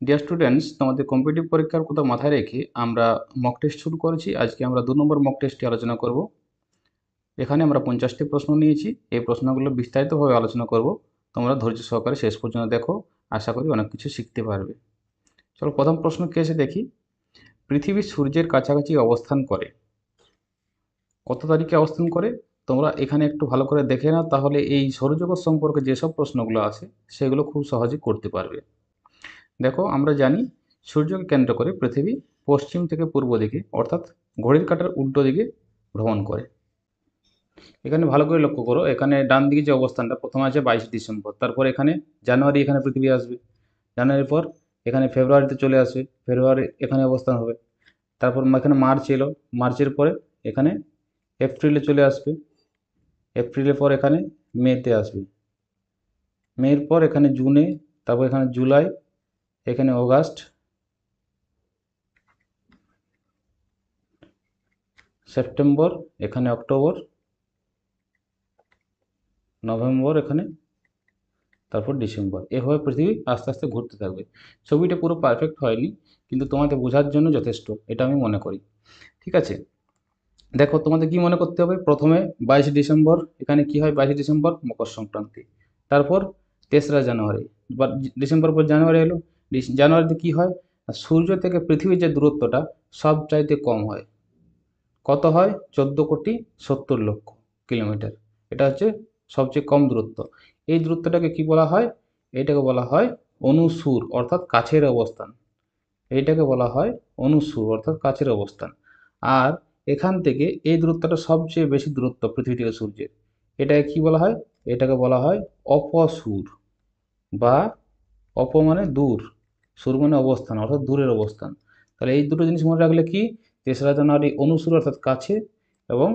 Dear students, তোমাদের competitive পরীক্ষার কথা মাথায় রেখে আমরা মক টেস্ট শুরু করেছি। আজকে আমরা 2 নম্বর মক টেস্টটি আলোচনা করব। এখানে আমরা 50টি প্রশ্ন নিয়েছি। এই প্রশ্নগুলো বিস্তারিতভাবে আলোচনা করব। তোমরা ধৈর্য সহকারে শেষ পর্যন্ত দেখো, আশা করি অনেক কিছু শিখতে পারবে। চলো প্রথম প্রশ্ন কি এসে দেখি। পৃথিবী সূর্যের কাছাকাছি অবস্থান করে, কত তারিখে অবস্থান করে? তোমরা এখানে একটু ভালো করে দেখে নাও, তাহলে এই সৌরজগৎ সম্পর্কে যেসব প্রশ্নগুলো আছে সেগুলো খুব সহজে করতে পারবে। দেখো, আমরা জানি সূর্যকে কেন্দ্র করে পৃথিবী পশ্চিম থেকে পূর্ব দিকে অর্থাৎ ঘড়ির কাঁটার উল্টো দিকে ভ্রমণ করে। এখানে ভালো করে লক্ষ্য করো, এখানে ডান দিকে যে অবস্থানটা প্রথমে আছে 22 ডিসেম্বর, তারপর এখানে জানুয়ারি, এখানে পৃথিবী আসবে। জানুয়ারির পর এখানে ফেব্রুয়ারিতে চলে আসবে, ফেব্রুয়ারি এখানে অবস্থান হবে। তারপর এখানে মার্চ এলো, মার্চের পরে এখানে এপ্রিলে চলে আসবে, এপ্রিলের পর এখানে মেতে আসবে, মের পর এখানে জুনে, তারপর এখানে জুলাই, এখানে অগাস্ট, সেপ্টেম্বর, এখানে অক্টোবর, নভেম্বর, এখানে তারপর ডিসেম্বর। এভাবে পৃথিবী আস্তে আস্তে ঘুরতে থাকবে। ছবিটা পুরো পারফেক্ট হয়নি, কিন্তু তোমাদের বোঝার জন্য যথেষ্ট, এটা আমি মনে করি। ঠিক আছে, দেখো তোমাদের কি মনে করতে হবে। প্রথমে 22 ডিসেম্বর, এখানে কি হয়? 22 ডিসেম্বর মকর সংক্রান্তি। তারপর 3রা জানুয়ারি, বা ডিসেম্বর পর জানুয়ারি এলো। জানুয়ারিতে কি হয়? সূর্য থেকে পৃথিবীর যে দূরত্বটা সবচাইতে কম হয়। কত হয়? 14,70,00,000 কিলোমিটার। এটা হচ্ছে সবচেয়ে কম দূরত্ব। এই দূরত্বটাকে কি বলা হয়? এটাকে বলা হয় অনুসুর, অর্থাৎ কাছের অবস্থান। এইটাকে বলা হয় অনুসুর, অর্থাৎ কাছের অবস্থান। আর এখান থেকে এই দূরত্বটা সবচেয়ে বেশি দূরত্ব পৃথিবী থেকে সূর্যের। এটাকে কি বলা হয়? এটাকে বলা হয় অপসুর, বা অপ মানে দূর, সুর মানে অবস্থান, অর্থাৎ দূরের অবস্থান। তাহলে এই দুটো জিনিস মনে রাখলে কি, 3রা জানুয়ারি অনুসুর অর্থাৎ কাছে, এবং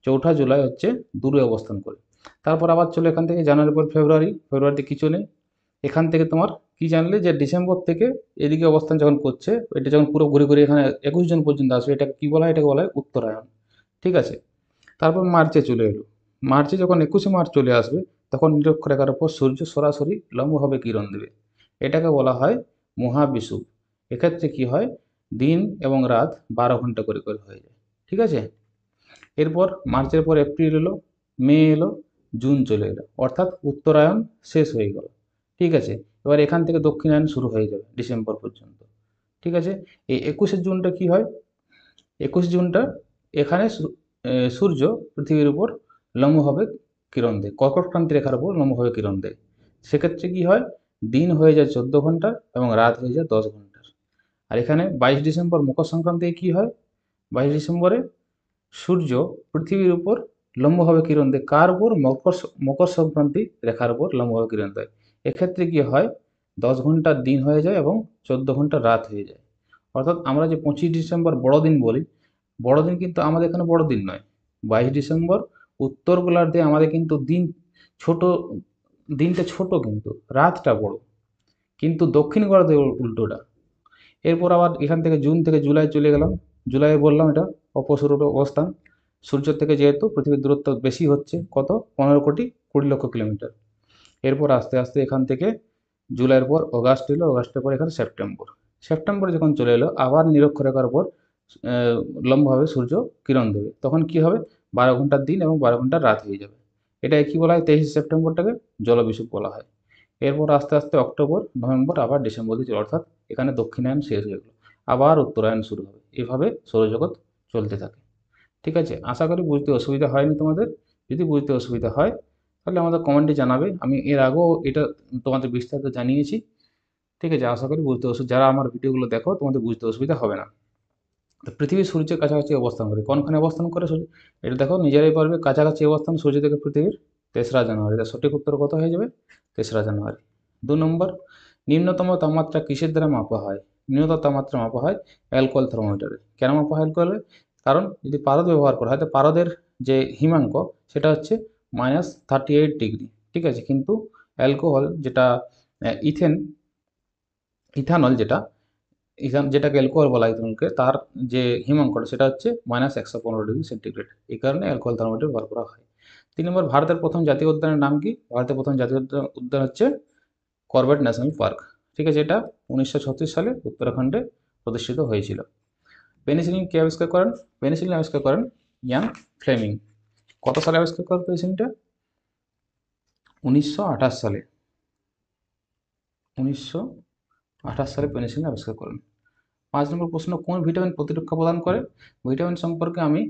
4ঠা জুলাই হচ্ছে দূরে অবস্থান করে। তারপর আবার চলে এখান থেকে জানুয়ারির পর ফেব্রুয়ারি, ফেব্রুয়ারিতে কি চলে? এখান থেকে তোমার কি জানলে যে ডিসেম্বর থেকে এদিকে অবস্থান যখন করছে, এটা যখন পুরো ঘুরে ঘুরে এখানে 21 জন পর্যন্ত আসবে, এটাকে কি বলা হয়? এটাকে বলা হয় উত্তরায়ণ। ঠিক আছে, তারপর মার্চে চলে এলো। মার্চে যখন 21শে মার্চ চলে আসবে, তখন নিরক্ষরেখার উপর সূর্য সরাসরি লম্বভাবে কিরণ দেবে। এটাকে বলা হয় মহাবিষুব। এক্ষেত্রে কি হয়? দিন এবং রাত 12 ঘন্টা করে করে হয়ে যায়। ঠিক আছে, এরপর মার্চের পর এপ্রিল এলো, মে এলো, জুন চলে এলো, অর্থাৎ উত্তরায়ণ শেষ হয়ে গেল। ঠিক আছে, এবার এখান থেকে দক্ষিণায়ন শুরু হয়ে যাবে ডিসেম্বর পর্যন্ত। ঠিক আছে, এই 21শে জুনটা কি হয়? 21শে জুনটা এখানে সূর্য পৃথিবীর উপর লম্বভাবে কিরণ দেয়, কর্কটক্রান্তি রেখার উপর লম্বভাবে কিরণ দেয়। সেক্ষেত্রে কি হয়? দিন হয়ে যায় 14 ঘন্টার এবং রাত হয়ে যায় 10 ঘন্টার। আর এখানে 22 ডিসেম্বর মকর সংক্রান্তি কি হয়? 22 ডিসেম্বরে সূর্য পৃথিবীর উপর লম্বভাবে কিরণ দেয়। কার উপর? মকর সংক্রান্তি রেখার উপর লম্বভাবে কিরণ দেয়। এক্ষেত্রে কি হয়? 10 ঘন্টার দিন হয়ে যায় এবং 14 ঘন্টার রাত হয়ে যায়। অর্থাৎ আমরা যে 25 ডিসেম্বর বড়দিন বলি, বড়দিন কিন্তু আমাদের এখানে বড়দিন নয়। 22 ডিসেম্বর উত্তর গোলার্ধে আমাদের কিন্তু দিন ছোট, দিনটা ছোট কিন্তু রাতটা বড়, কিন্তু দক্ষিণ গোলার্ধে উল্টোটা। এরপর আবার এখান থেকে জুন থেকে জুলাই চলে গেলাম। জুলাই বললাম এটা অপসূর অবস্থান। সূর্য থেকে যেহেতু পৃথিবীর দূরত্ব বেশি হচ্ছে, কত? 15,20,00,000 কিলোমিটার। এরপর আস্তে আস্তে এখান থেকে জুলাইয়ের পর অগাস্ট এলো, অগাস্টের পর এখানে সেপ্টেম্বর। সেপ্টেম্বরে যখন চলে এলো, আবার নিরক্ষরেখার উপর লম্বভাবে সূর্য কিরণ দেবে। তখন কি হবে? 12 ঘন্টার দিন এবং 12 ঘন্টার রাত হয়ে যাবে। এটা কি বলা হয়? 23শে সেপ্টেম্বরটাকে জলবিষুব বলা হয়। এরপর আস্তে আস্তে অক্টোবর, নভেম্বর, আবার ডিসেম্বর দিকে, অর্থাৎ এখানে দক্ষিণায়ন শেষ হয়ে গেল, আবার উত্তরায়ণ শুরু হবে। এভাবে সৌরজগৎ চলতে থাকে। ঠিক আছে, আশা করি বুঝতে অসুবিধা হয়নি তোমাদের। যদি বুঝতে অসুবিধা হয় তাহলে আমাদের কমেন্টে জানাবে। আমি এর আগেও এটা তোমাদের বিস্তারিত জানিয়েছি। ঠিক আছে, আশা করি বুঝতে যারা আমার ভিডিওগুলো দেখো তোমাদের বুঝতে অসুবিধা হবে না। তো পৃথিবী সূর্যের কাছাকাছি অবস্থান করে, কোনখানে অবস্থান করে সূর্য? এটা দেখো নিজেরাই পারবে। কাছাকাছি অবস্থান সূর্য থেকে পৃথিবীর 3রা জানুয়ারি। তার সঠিক উত্তর কত হয়ে যাবে? 3রা জানুয়ারি। 2 নম্বর, নিম্নতম তাপমাত্রা কিসের দ্বারা মাপা হয়? নিম্নতম তাপমাত্রা মাপা হয় অ্যালকোহল থার্মোমিটারে। কেন মাপা হয় অ্যালকোহলে? কারণ যদি পারদ ব্যবহার করা হয়, তো পারদের যে হিমাঙ্ক সেটা হচ্ছে -38 ডিগ্রি। ঠিক আছে, কিন্তু অ্যালকোহল যেটা ইথেন ইথানল যেটা যেটাকে অ্যালকোহল বলা হয় ইথানলকে, তার যে হিমাঙ্কটা সেটা হচ্ছে -115 ডিগ্রি সেন্টিগ্রেড। এই কারণে অ্যালকোহল থার্মোমিটার ব্যবহার করা হয়। 3 নম্বর, ভারতের প্রথম জাতীয় উদ্যানের নাম কি? ভারতের প্রথম জাতীয় উদ্যান হচ্ছে করবেট ন্যাশনাল পার্ক। ঠিক আছে, এটা 1936 সালে উত্তরাখণ্ডে প্রতিষ্ঠিত হয়েছিল। পেনিসিলিন কে আবিষ্কার করেন? পেনিসিলিন আবিষ্কার করেন ইয়ান ফ্লেমিং। কত সালে আবিষ্কার করেন পেনিসিলিনটা? 1928 সালে। 1928 সালে পেনিসিলিন আবিষ্কার করেন। 5 নম্বর প্রশ্ন, কোন ভিটামিন প্রতিরক্ষা প্রদান করে? ভিটামিন সম্পর্কে আমি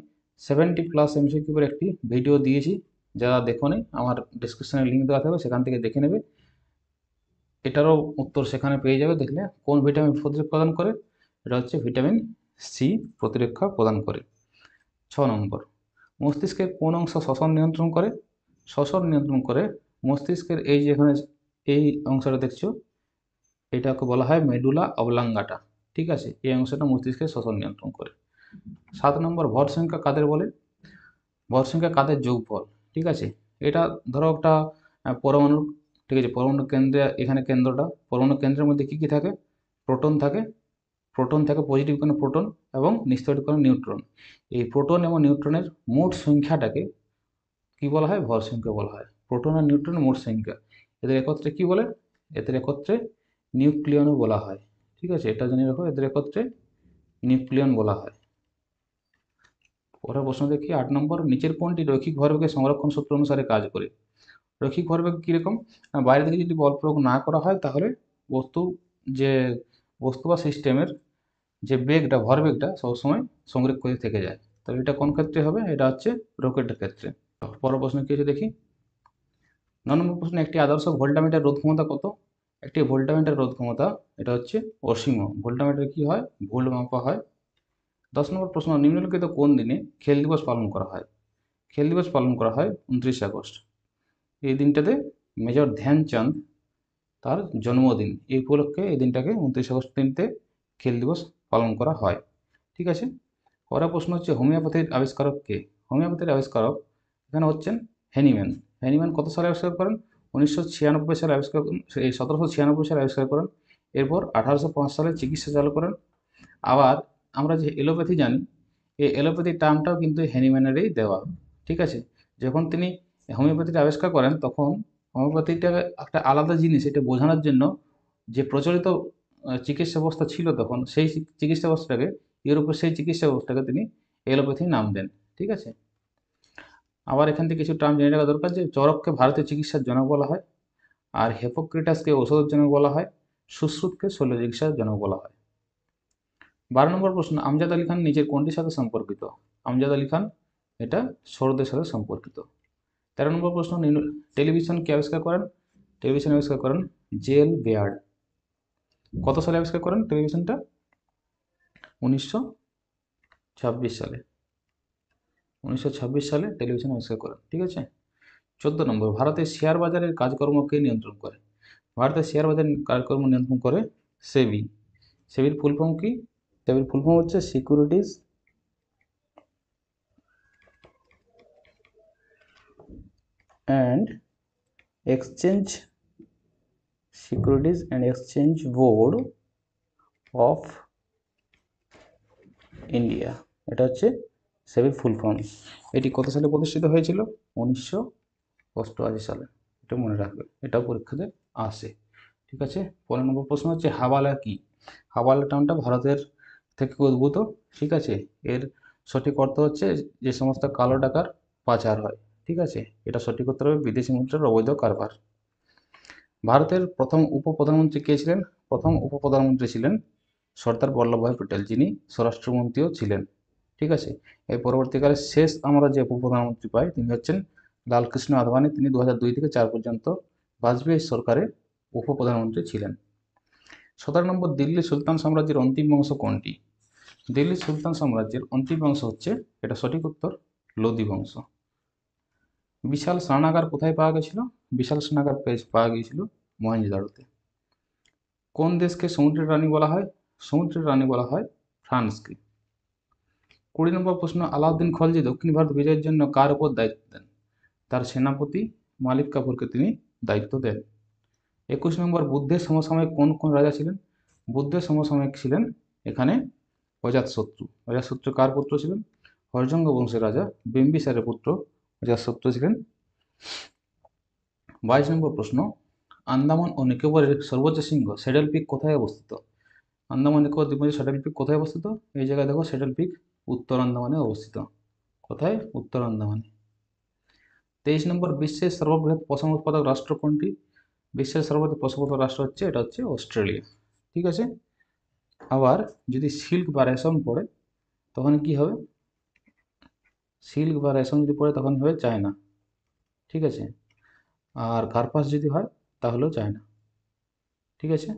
70+ MCQ এর একটি ভিডিও দিয়েছি, যারা দেখোনি আমার ডিসক্রিপশনে লিঙ্ক দেওয়া থাকবে, সেখান থেকে দেখে নেবে। এটারও উত্তর সেখানে পেয়ে যাবে দেখলে। কোন ভিটামিন প্রতিরক্ষা প্রদান করে? এটা হচ্ছে ভিটামিন সি প্রতিরক্ষা প্রদান করে। 6 নম্বর, মস্তিষ্কের কোন অংশ শ্বসন নিয়ন্ত্রণ করে? শ্বসন নিয়ন্ত্রণ করে মস্তিষ্কের এই যে এখানে এই অংশটা দেখছো, এটাকে বলা হয় মেডুলা অবলাঙ্গাটা। ঠিক আছে, এই অংশটা মস্তিষ্কের শ্বসন নিয়ন্ত্রণ করে। 7 নম্বর, ভর সংখ্যা কাদের বলে? ভর সংখ্যা কাদের যোগফল। ঠিক আছে, এটা ধরো একটা পরমাণু। ঠিক আছে, পরমাণু কেন্দ্রে, এখানে কেন্দ্রটা, পরমাণু কেন্দ্রের মধ্যে কি কি থাকে? প্রোটন থাকে। প্রোটন থাকে, পজিটিভ কোনো প্রোটন এবং নিষ্ক্রিয় কোনো নিউট্রন। এই প্রোটন এবং নিউট্রনের মোট সংখ্যাটাকে কি বলা হয়? ভর সংখ্যা বলা হয়। প্রোটন আর নিউট্রনের মোট সংখ্যা, এদের একত্রে কি বলে? এদের একত্রে নিউক্লিয়নও বলা হয়। ঠিক আছে, এটা জেনে রাখো, এদের একত্রে নিউক্লিয়ন বলা হয়। পরের প্রশ্ন দেখি 8 নম্বর, নিচের কোনটি রৈখিক ভরবেগের সংরক্ষণ সূত্র অনুসারে কাজ করে? রৈখিক ভরবেগ কীরকম? বাইরে থেকে যদি বল প্রয়োগ না করা হয়, তাহলে বস্তু যে বস্তু বা সিস্টেমের যে বেগটা, ভরবেগটা সবসময় সংরক্ষিত থেকে যায়। তবে এটা কোন ক্ষেত্রে হবে? এটা হচ্ছে রকেটের ক্ষেত্রে। পরের প্রশ্ন কি আছে দেখি। 9 নম্বর প্রশ্ন, একটি আদর্শ ভোল্টামিটার রোধ ক্ষমতা কত? একটি ভোল্টামিটার রোধ ক্ষমতা এটা হচ্ছে অসীম। ভোল্টামিটার কি হয়? ভোল্ট মাপা হয়। 10 নম্বর প্রশ্ন, নিম্নলিখিত কোন দিনে খেল দিবস পালন করা হয়? খেল দিবস পালন করা হয় 29 আগস্ট। এই দিনটাতে মেজর ধ্যানচাঁদ তার জন্মদিন, এই উপলক্ষে এই দিনটাকে 29 আগস্ট দিনতে খেল দিবস পালন করা হয়। ঠিক আছে, পরের প্রশ্ন হচ্ছে হোমিওপ্যাথির আবিষ্কারক কে? হোমিওপ্যাথির আবিষ্কারক এখানে হচ্ছেন হ্যানিম্যান। হ্যানিম্যান কত সালে আবিষ্কার করেন? 1996 সালে আবিষ্কার করেন, এই 1796 সালে আবিষ্কার করেন। এরপর 1805 সালে চিকিৎসা চালু করেন। আবার আমরা যে এলোপ্যাথি জানি, এই এলোপ্যাথি টার্মটাও কিন্তু হ্যানিম্যানেরই দেওয়া। ঠিক আছে, যখন তিনি হোমিওপ্যাথিটা আবিষ্কার করেন, তখন হোমিওপ্যাথিটা একটা আলাদা জিনিস, এটা বোঝানোর জন্য যে প্রচলিত চিকিৎসা ব্যবস্থা ছিল তখন, সেই চিকিৎসা ব্যবস্থাটাকে, ইউরোপের সেই চিকিৎসা ব্যবস্থাকে তিনি এলোপ্যাথি নাম দেন। ঠিক আছে, আবার এখান থেকে কিছু টার্ম জেনে রাখা দরকার, যে চরককে ভারতীয় চিকিৎসার জনক বলা হয়, আর হিপোক্রেটাসকে ঔষধের জনক বলা হয়, সুশ্রুতকে শল্য চিকিৎসার জনক বলা হয়। 12 নম্বর প্রশ্ন, আমজাদ আলী খান নিচের কোনটির সাথে সম্পর্কিত? আমজাদ আলী খান এটা সৌরদের সাথে সম্পর্কিত। 13 নম্বর প্রশ্ন, টেলিভিশন কে আবিষ্কার করেন? টেলিভিশন আবিষ্কার করেন জেল বেয়ার্ড। কত সালে আবিষ্কার করেন টেলিভিশনটা? 1926 সালে। 1926 সালে টেলিভিশন আবিষ্কার করেন। ঠিক আছে, 14 নম্বর, ভারতের শেয়ার বাজারের কাজকর্ম কে নিয়ন্ত্রণ করে? ভারতের শেয়ার বাজার কাজকর্ম নিয়ন্ত্রণ করে সেবি। সেবির ফুল ফর্ম কি? সেবির ফুল ফর্ম হচ্ছে securities and exchange, securities and exchange board of India. এটা হচ্ছে সেবির ফুল ফর্ম। এটি কত সালে প্রতিষ্ঠিত হয়েছিল? 1988 সালে। এটা মনে রাখবে, এটাও পরীক্ষাতে আসে। ঠিক আছে, 15 নম্বর প্রশ্ন হচ্ছে হাওয়ালা কি? হাওয়ালা টার্মটা ভারতের থেকে উদ্ভূত। ঠিক আছে, এর সঠিক অর্থ হচ্ছে যে সমস্ত কালো টাকার পাচার হয়। ঠিক আছে, এটা সঠিক উত্তর হবে বিদেশি মুদ্রার অবৈধ কারবার। ভারতের প্রথম উপপ্রধানমন্ত্রী কে ছিলেন? প্রথম উপপ্রধানমন্ত্রী ছিলেন সর্দার বল্লভভাই প্যাটেল, যিনি স্বরাষ্ট্রমন্ত্রীও ছিলেন। ঠিক আছে, এর পরবর্তীকালে শেষ আমরা যে উপপ্রধানমন্ত্রী পাই, তিনি হচ্ছেন লালকৃষ্ণ আদবানি। তিনি 2002 থেকে 4 পর্যন্ত বাজপেয়ী সরকারের উপপ্রধানমন্ত্রী ছিলেন। 17 নম্বর, দিল্লি সুলতান সাম্রাজ্যের অন্তিম বংশ কোনটি? দিল্লি সুলতান সাম্রাজ্যের অন্তিম বংশ হচ্ছে, এটা সঠিক উত্তর, লোদি বংশ। বিশাল স্নানাগার কোথায় পাওয়া গেছিল? বিশাল স্নানাগার পাওয়া গিয়েছিল মহেঞ্জোদারোতে। কোন দেশকে সমুদ্রের রানী বলা হয়? সমুদ্রের রানী বলা হয় ফ্রান্সকে। 20 নম্বর প্রশ্ন, আলাউদ্দিন খলজি দক্ষিণ ভারত বিজয়ের জন্য কার উপর দায়িত্ব দেন? তার সেনাপতি মালিক কাফুরকে তিনি দায়িত্ব দেন। 21 নম্বর, বুদ্ধের সমসাময়িক কোন কোন রাজা ছিলেন? বুদ্ধের সমসাময়িক ছিলেন এখানে অজাতশত্রু। অজাতশত্রু কার পুত্র ছিলেন? হর্যঙ্গ বংশের রাজা বিম্বিসারের পুত্র অজাতশত্রু ছিলেন। 22 নম্বর প্রশ্ন, আন্দামান ও নিকোবরের সর্বোচ্চ শৃঙ্গ স্যাডেল পিক কোথায় অবস্থিত? আন্দামান নিকোবর দ্বীপপুঞ্জের স্যাডেল পিক কোথায় অবস্থিত? এই জায়গায় দেখো স্যাডেল পিক উত্তর আন্দামানে অবস্থিত। কোথায়? উত্তর আন্দামানে। 23 নম্বর, বিশ্বের সর্ববৃহৎ পশম উৎপাদক রাষ্ট্র কোনটি? বিশ্বের সর্ববৃহৎ পশম উৎপাদক রাষ্ট্র হচ্ছে, এটা হচ্ছে অস্ট্রেলিয়া। ঠিক আছে। আবার যদি সিল্ক বা রেশম পড়ে তখন কি হবে? সিল্ক বা রেশম যদি পড়ে তখন হবে চায়না। ঠিক আছে। আর কার্পাস যদি হয় তাহলেও চায়না। ঠিক আছে।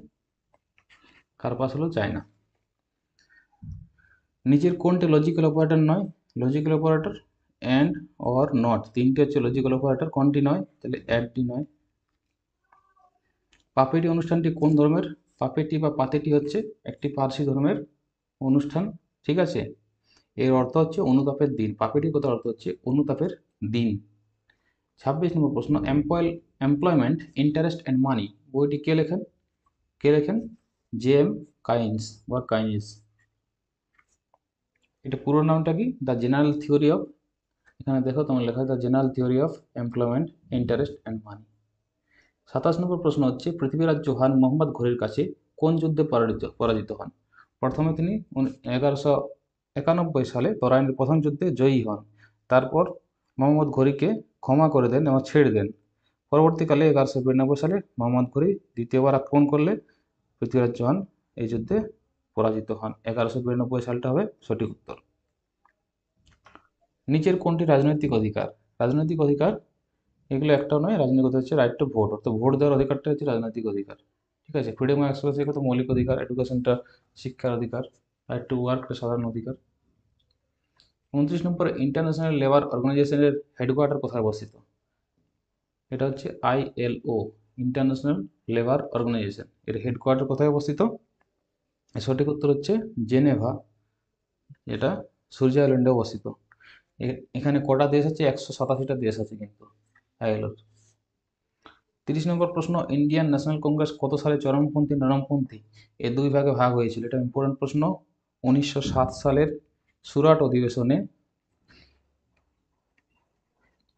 কার্পাস হলো চায়না। নিচের কোনটি লজিক্যাল অপারেটর নয়? Logical operator and, or, not, তিনটে হচ্ছে লজিক্যাল অপারেটর। কোনটি নয়? তাহলে অ্যাডটি নয়। পাপেটি অনুষ্ঠানটি কোন ধর্মের? পাপেটি বা পাতেটি হচ্ছে একটি পার্সি ধর্মের অনুষ্ঠান। ঠিক আছে। এর অর্থ হচ্ছে অনুতাপের দিন। পাপেটি কথার অর্থ হচ্ছে অনুতাপের দিন। 26 নম্বর প্রশ্ন, এমপ্লয়মেন্ট, ইন্টারেস্ট অ্যান্ড মানি বইটি কে লেখেন? কে লেখেন? জে.এম. কাইন্স বা কাইনিস। এটা পুরো নামটা কি? দ্য জেনারেল থিওরি অফ, এখানে দেখো তোমার লেখা the general theory of employment, interest and money. 27 নম্বর প্রশ্ন হচ্ছে, পৃথিবীরাজ চৌহান মোহাম্মদ ঘুরির কাছে কোন যুদ্ধে পরাজিত হন? প্রথমে তিনি 1191 সালে তরাইনের প্রথম যুদ্ধে জয়ী হন। তারপর মোহাম্মদ ঘুরিকে ক্ষমা করে দেন এবং ছেড়ে দেন। পরবর্তীকালে 1192 সালে মোহাম্মদ ঘুরি দ্বিতীয়বার আক্রমণ করলে পৃথ্বীরাজ চৌহান এই যুদ্ধে পরাজিত হন। 1192 সালটা হবে সঠিক উত্তর। নিচের কোনটি রাজনৈতিক অধিকার? রাজনৈতিক অধিকার এগুলো একটাও নয়। রাজনৈতিক অধিকার হচ্ছে রাইট টু ভোট, অর্থাৎ ভোট দেওয়ার অধিকারটা হচ্ছে রাজনৈতিক অধিকার। ঠিক আছে। ফ্রিডম অফ এক্সপ্রেস তো মৌলিক অধিকার, এডুকেশনটা শিক্ষার অধিকার, রাইট টু ওয়ার্ক সাধারণ অধিকার। 29 নম্বর, ইন্টারন্যাশনাল লেবার অর্গানাইজেশনের হেডকোয়ার্টার কোথায় অবস্থিত? এটা হচ্ছে ILO, ইন্টারন্যাশনাল লেবার অর্গানাইজেশন। এর হেডকোয়ার্টার কোথায় অবস্থিত? সঠিক উত্তর হচ্ছে জেনেভা, এটা সুইজারল্যান্ডে অবস্থিত। এখানে কটা দেশ আছে? 187টা দেশ আছে কিন্তু ILO। 30 নম্বর প্রশ্ন, ইন্ডিয়ান ন্যাশনাল কংগ্রেস কত সালে চরমপন্থী নরমপন্থী এ দুই ভাগে ভাগ হয়েছিল? এটা ইম্পর্টেন্ট প্রশ্ন। 1907 সালের সুরাট অধিবেশনে।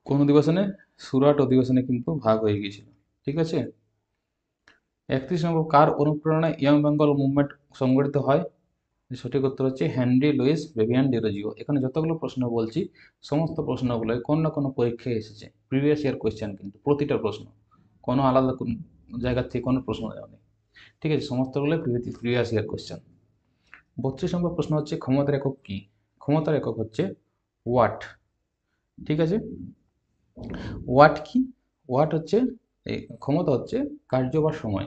কোন অধিবেশনে? সুরাট অধিবেশনে কিন্তু ভাগ হয়ে গিয়েছিল। ঠিক আছে। 31 নম্বর, কার অনুপ্রেরণায় ইয়ং বেঙ্গল মুভমেন্ট সংগঠিত হয়? সঠিক উত্তর হচ্ছে হেনরি লুইস ভিভিয়ান ডিরোজিও। এখানে যতগুলো প্রশ্ন বলছি সমস্ত প্রশ্নগুলো কোনো না কোনো পরীক্ষায় এসেছে, প্রিভিয়াস ইয়ার কোয়েশ্চেন, কিন্তু প্রতিটা প্রশ্ন, কোনো আলাদা জায়গার থেকে কোনো প্রশ্ন দেওয়া নেই। ঠিক আছে। সমস্তগুলো প্রিভিয়াস ইয়ার কোয়েশ্চেন। 32 নম্বর প্রশ্ন হচ্ছে, ক্ষমতার একক কি? ক্ষমতার একক হচ্ছে ওয়াট। ঠিক আছে। ওয়াট কি? ওয়াট হচ্ছে, এই ক্ষমতা হচ্ছে কার্য বা সময়।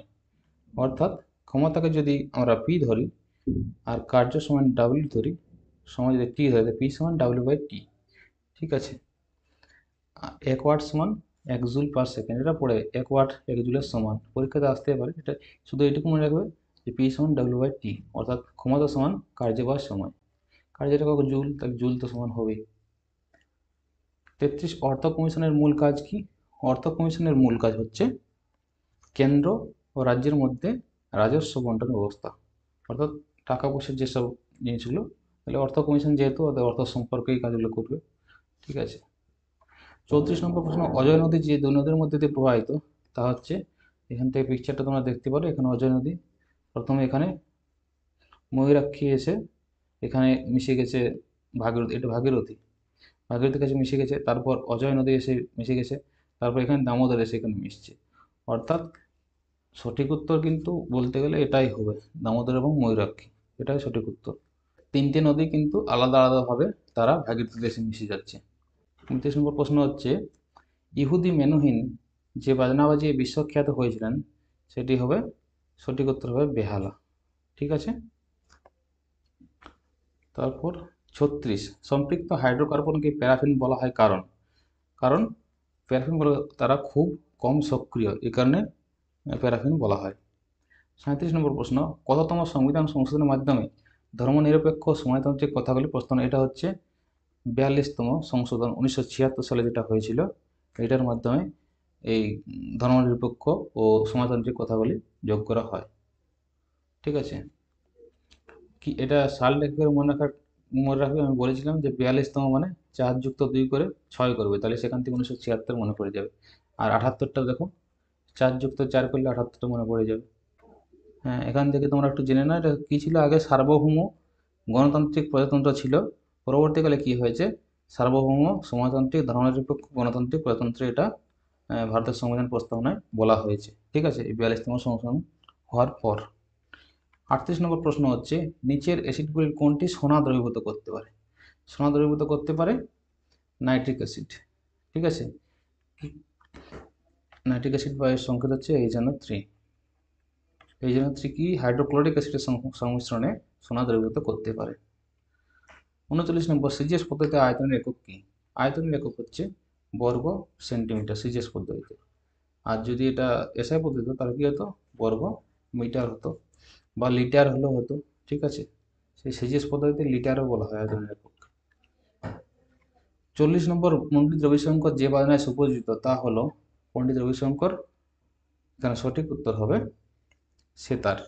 অর্থাৎ ক্ষমতাকে যদি আমরা পি ধরি আর কার্য সমান ডাব্লিউ ধরি, সময় যদি টি ধরে, পি সমান W/T। ঠিক আছে। 1 ওয়াট সমান 1 জুল পার সেকেন্ড, এটা পড়ে 1 ওয়াট 1 জুলের সমান, পরীক্ষাতে আসতে পারে। এটা শুধু এইটুকু মনে রাখবে যে পি সমান W/T, অর্থাৎ ক্ষমতা সমান কার্য বা সময়। কার্যের একক জুল, তাহলে জুল তো সমান হবেই। 33, অর্থ কমিশনের মূল কাজ কি? অর্থ কমিশনের মূল কাজ হচ্ছে কেন্দ্র ও রাজ্যের মধ্যে রাজস্ব বন্টন ব্যবস্থা, অর্থাৎ টাকা পয়সার যেসব জিনিসগুলো, তাহলে অর্থ কমিশন যেহেতু ওদের অর্থ সম্পর্কেই কাজগুলো করবে। ঠিক আছে। 34 নম্বর প্রশ্ন, অজয় নদী যে দুই নদীর মধ্যে দিয়ে প্রবাহিত তা হচ্ছে, এখান থেকে পিকচারটা তোমরা দেখতে পারো, এখানে অজয় নদী, প্রথমে এখানে ময়ূরাক্ষী এসে এখানে মিশে গেছে ভাগীরথী, এটা ভাগীরথী, ভাগীরথীর কাছে মিশে গেছে, তারপর অজয় নদী এসে মিশে গেছে, তারপর এখানে দামোদর এসে এখানে মিশছে। অর্থাৎ সঠিক উত্তর কিন্তু বলতে গেলে এটাই হবে, দামোদর এবং ময়ূরাক্ষী, এটাই সঠিক উত্তর। তিনটে নদী কিন্তু আলাদা আলাদাভাবে তারা ভাগীরথীতে এসে মিশে যাচ্ছে। 29 নম্বর প্রশ্ন হচ্ছে, ইহুদি মেনুহিন যে বাজনা বাজিয়ে বিশ্বখ্যাত হয়েছিলেন সেটি হবে, সঠিক উত্তর হবে বেহালা। ঠিক আছে। তারপর 36, সম্পৃক্ত হাইড্রোকার্বনকে প্যারাফিন বলা হয় কারণ? কারণ প্যারাফিন বলা, তারা খুব কম সক্রিয়, এই কারণে প্যারাফিন বলা হয়। 37 নম্বর প্রশ্ন, কততম সংবিধান সংশোধনের মাধ্যমে ধর্মনিরপেক্ষ সমাজতান্ত্রিক কথাগুলি প্রস্তাবনা? এটা হচ্ছে 42তম সংশোধন, 1976 সালে যেটা হয়েছিল, এটার মাধ্যমে এই ধর্মনিরপেক্ষ ও সমাজতান্ত্রিক কথাগুলি যোগ করা হয়। ঠিক আছে। কি এটা সালটা কি করে মনে রাখবে? আমি বলেছিলাম যে 42তম মানে 4 + 2 করে 6 করবে, তাহলে সেখান থেকে 1976 মনে পড়ে যাবে। আর 78টা দেখো, 4+4 করলে 78 মনে পড়ে যাবে। হ্যাঁ, এখান থেকে তোমরা একটু জেনে নাও এটা কী ছিল। আগে সার্বভৌম গণতান্ত্রিক প্রজাতন্ত্র ছিল, পরবর্তীকালে কি হয়েছে, সার্বভৌম সমাজতান্ত্রিক ধর্মনিরপেক্ষ গণতান্ত্রিক প্রজাতন্ত্র এটা ভারতের সংবিধান প্রস্তাবনায় বলা হয়েছে। ঠিক আছে, এই 42তম সংশোধন হওয়ার পর। 38 নম্বর প্রশ্ন হচ্ছে, নিচের অ্যাসিডগুলির কোনটি সোনা দ্রবীভূত করতে পারে? সোনা দ্রবীভূত করতে পারে নাইট্রিক অ্যাসিড। ঠিক আছে, নাইট্রিক অ্যাসিড বা এর সংকেত হচ্ছে HNO3। HNO3 কি হাইড্রোক্লোরিক অ্যাসিডের সংমিশ্রণে সোনা দ্রবীভূত করতে পারে। 39 নম্বর, সিজিএস পদ্ধতিতে আয়তনের একক কি? আয়তনের একক হচ্ছে বর্গ সেন্টিমিটার সিজিএস পদ্ধতিতে। আর যদি এটা এসআই পদ্ধতি হতো তাহলে কি হতো, বর্গ মিটার হতো বা লিটার হলেও হতো। ঠিক আছে, সেই সিজিএস পদ্ধতিতে লিটারও বলা হয় আয়তনের একক। 40 নম্বর, পণ্ডিত রবিশঙ্কর যে বাজনায় সুপরিচিত তা হলো, পণ্ডিত রবিশঙ্কর, এখানে সঠিক উত্তর হবে সেতার।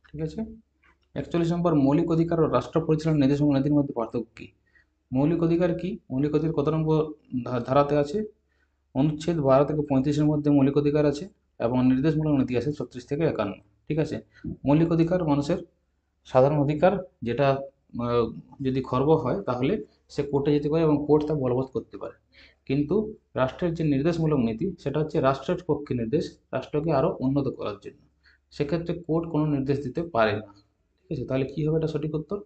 ঠিক আছে। 41 নম্বর, মৌলিক অধিকার ও রাষ্ট্র পরিচালনা নির্দেশমূলক নীতির মধ্যে পার্থক্য কি? মৌলিক অধিকার কি? মৌলিক অধিকার কত নম্বর ধারাতে আছে? অনুচ্ছেদ 12 থেকে 35-এর মধ্যে মৌলিক অধিকার আছে এবং নির্দেশমূলক নীতি আছে 36 থেকে 51। ঠিক আছে, মৌলিক অধিকার মানুষের সাধারণ অধিকার, যেটা যদি খর্ব হয় তাহলে সে কোর্টে যেতে পারে এবং কোর্ট তা বলবৎ করতে পারে। কিন্তু রাষ্ট্রের যে নির্দেশমূলক নীতি সেটা হচ্ছে রাষ্ট্রের পক্ষে নির্দেশ, রাষ্ট্রকে আরও উন্নত করার জন্য। সেক্ষেত্রে কোর্ট কোনো নির্দেশ দিতে পারে না। ঠিক আছে, তাহলে কী হবে এটা সঠিক উত্তর?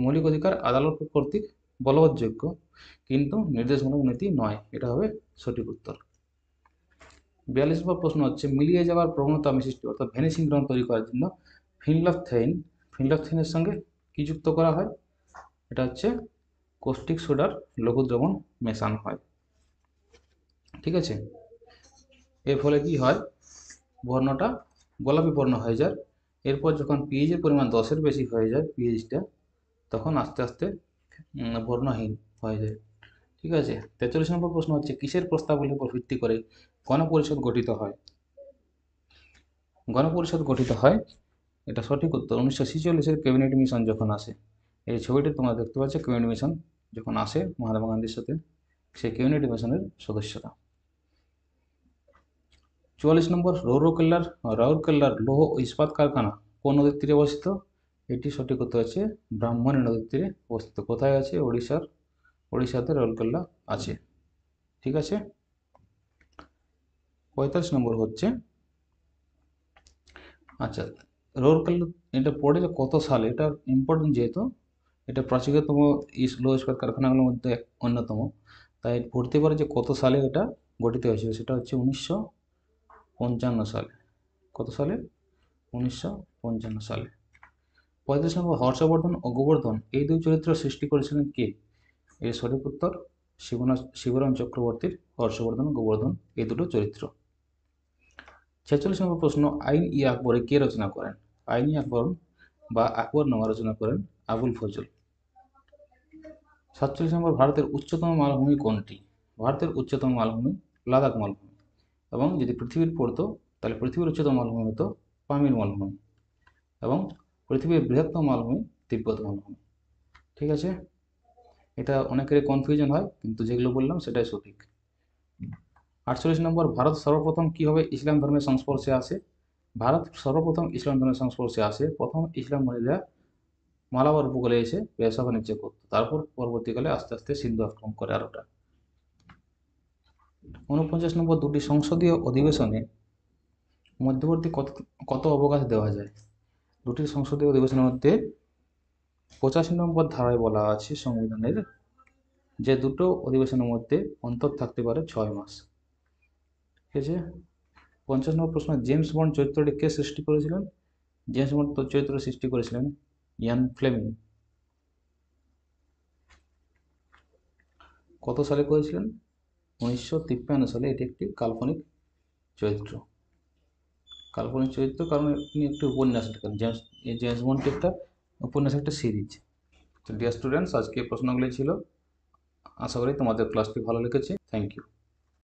মৌলিক অধিকার আদালত কর্তৃক বলবৎযোগ্য, কিন্তু নির্দেশমূলক নীতি নয়, এটা হবে সঠিক উত্তর। 42 নম্বর প্রশ্ন হচ্ছে, মিলিয়ে যাওয়ার প্রবণতা বিশিষ্ট অর্থাৎ ভ্যানিশিং গ্রাউন্ড তৈরি করার জন্য ফিনলফথেইনের সঙ্গে কি যুক্ত করা হয়? এটা হচ্ছে কস্টিক সোডার লঘু দ্রবণ মেশানো হয়। ঠিক আছে, এর ফলে কি হয়, বর্ণটা গোলাপি বর্ণ হয়ে যায়। এরপর যখন পিএইচের পরিমাণ 10-এর বেশি হয়ে যায় পিএইচটা, তখন আস্তে আস্তে বর্ণহীন হয়ে যায়। ঠিক আছে। 43 নম্বর প্রশ্ন হচ্ছে, কিসের প্রস্তাবগুলির উপর ভিত্তি করে গণপরিষদ গঠিত হয়? গণপরিষদ গঠিত হয়, এটা সঠিক উত্তর 1946-এর ক্যাবিনেট মিশন যখন আসে। এই ছবিটি তোমরা দেখতে পাচ্ছ, ক্যাবিনেট মিশন যখন আসে মহাত্মা গান্ধীর সাথে, সেই ক্যাবিনেট মিশনের সদস্যরা। 44 নম্বর, রাউরকেল্লার লৌহ ও ইস্পাত কারখানা কোন নদীর তীরে অবস্থিত? এটি সঠিক উত্তর হচ্ছে ব্রাহ্মণী নদীর তীরে অবস্থিত। কোথায় আছে? ওড়িশাতে রাউরকেল্লা আছে। ঠিক আছে। 45 নম্বর হচ্ছে, আচ্ছা, রাউরকেল্লা এটা পড়ে যে কত সালে, এটা ইম্পর্টেন্ট যেহেতু এটা প্রাচীনতম লৌহ ইস্পাত কারখানাগুলোর মধ্যে অন্যতম, তাই পড়তে পারে যে কত সালে এটা গঠিত হয়েছিল। সেটা হচ্ছে 1955 সালে। কত সালে? 1955 সালে। 35 নম্বর, হর্ষবর্ধন ও গোবর্ধন এই দুই চরিত্র সৃষ্টি করেছিলেন কে? এর সঠিক উত্তর শিবরাম চক্রবর্তীর হর্ষবর্ধন গোবর্ধন এই দুটো চরিত্র। 46 নম্বর প্রশ্ন, আইন-ই আকবরে কে রচনা করেন? আইন-ই আকবর বা আকবরনামা রচনা করেন আবুল ফজল। 47 নম্বর, ভারতের উচ্চতম মালভূমি কোনটি? ভারতের উচ্চতম মালভূমি লাদাখ মালভূমি, এবং যদি পৃথিবীর পড়তো তাহলে পৃথিবীর উচ্চতম মালভূমি হতো পামির মালভূমি, এবং পৃথিবীর বৃহত্তম মালভূমি তিব্বত মালভূমি। ঠিক আছে, এটা অনেকেরই কনফিউশন হয়, কিন্তু যেগুলো বললাম সেটাই সঠিক। 48 নম্বর, ভারত সর্বপ্রথম কীভাবে ইসলাম ধর্মের সংস্পর্শে আসে? ভারত সর্বপ্রথম ইসলাম ধর্মের সংস্পর্শে আসে, প্রথম ইসলাম মহিলা মালাবার উপকূলে এসে ব্যবসা বাণিজ্য করত, তারপর পরবর্তীকালে আস্তে আস্তে সিন্ধু আক্রমণ করে আরবরা। 49 নম্বর, দুটি সংসদীয় অধিবেশনে মধ্যবর্তী কত অবকাশ দেওয়া যায়? দুটি সংসদীয় অধিবেশনের মধ্যে 85 নম্বর ধারায় বলা আছে সংবিধানের যে দুটো অধিবেশনের মধ্যে অন্তর থাকতে পারে 6 মাস। ঠিক আছে। 50 নম্বর প্রশ্ন, জেমস বন্ড চরিত্রটি কে সৃষ্টি করেছিলেন? জেমস বন্ড চরিত্র সৃষ্টি করেছিলেন ইয়ান ফ্লেমিং। কত সালে করেছিলেন? 1953 সালে। এটি একটি কাল্পনিক চরিত্র। কাল্পনিক চরিত্র কারণ তিনি একটি উপন্যাস লেখেন। জেমস বন্ড একটা উপন্যাস, একটা সিরিজ। তো ডিয়ার স্টুডেন্টস, আজকে প্রশ্নগুলি ছিল। আশা করি তোমাদের ক্লাসটি ভালো লেগেছে। Thank you.